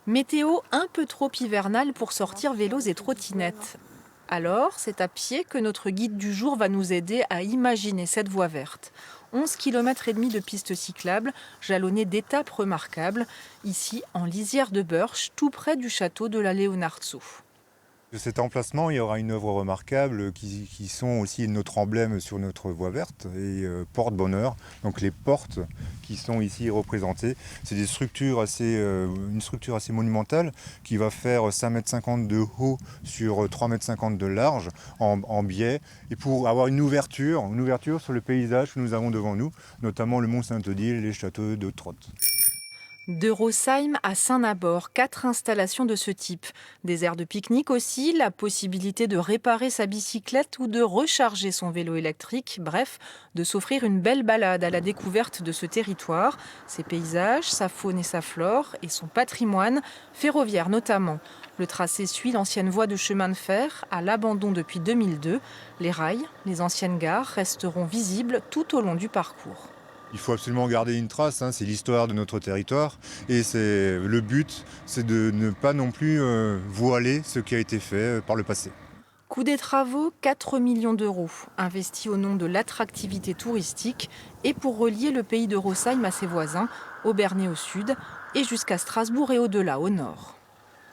Météo un peu trop hivernale pour sortir vélos et trottinettes. Alors, c'est à pied que notre guide du jour va nous aider à imaginer cette voie verte. 11,5 km de pistes cyclables, jalonnées d'étapes remarquables, ici en lisière de Burch, tout près du château de la Leonardso. De cet emplacement, il y aura une œuvre remarquable qui sont aussi notre emblème sur notre voie verte et porte-bonheur. Donc les portes qui sont ici représentées, c'est une structure assez monumentale qui va faire 5,50 m de haut sur 3,50 m de large en biais. Et pour avoir une ouverture sur le paysage que nous avons devant nous, notamment le mont Saint-Odile et les châteaux de Trotte. De Rosheim à Saint-Nabor, 4 installations de ce type. Des aires de pique-nique aussi, la possibilité de réparer sa bicyclette ou de recharger son vélo électrique, bref, de s'offrir une belle balade à la découverte de ce territoire, ses paysages, sa faune et sa flore, et son patrimoine, ferroviaire notamment. Le tracé suit l'ancienne voie de chemin de fer, à l'abandon depuis 2002. Les rails, les anciennes gares resteront visibles tout au long du parcours. Il faut absolument garder une trace, c'est l'histoire de notre territoire. Et le but, c'est de ne pas non plus voiler ce qui a été fait par le passé. Coût des travaux, 4 millions d'euros, investis au nom de l'attractivité touristique et pour relier le pays de Rosheim à ses voisins, Aubernais au sud et jusqu'à Strasbourg et au-delà au nord.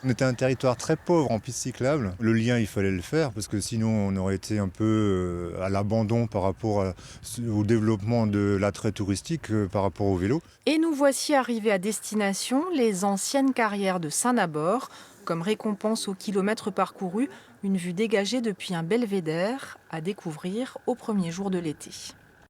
On était un territoire très pauvre en pistes cyclables. Le lien, il fallait le faire parce que sinon on aurait été un peu à l'abandon par rapport au développement de l'attrait touristique par rapport au vélo. Et nous voici arrivés à destination, les anciennes carrières de Saint-Nabor. Comme récompense au kilomètre parcouru, une vue dégagée depuis un belvédère à découvrir au premier jour de l'été.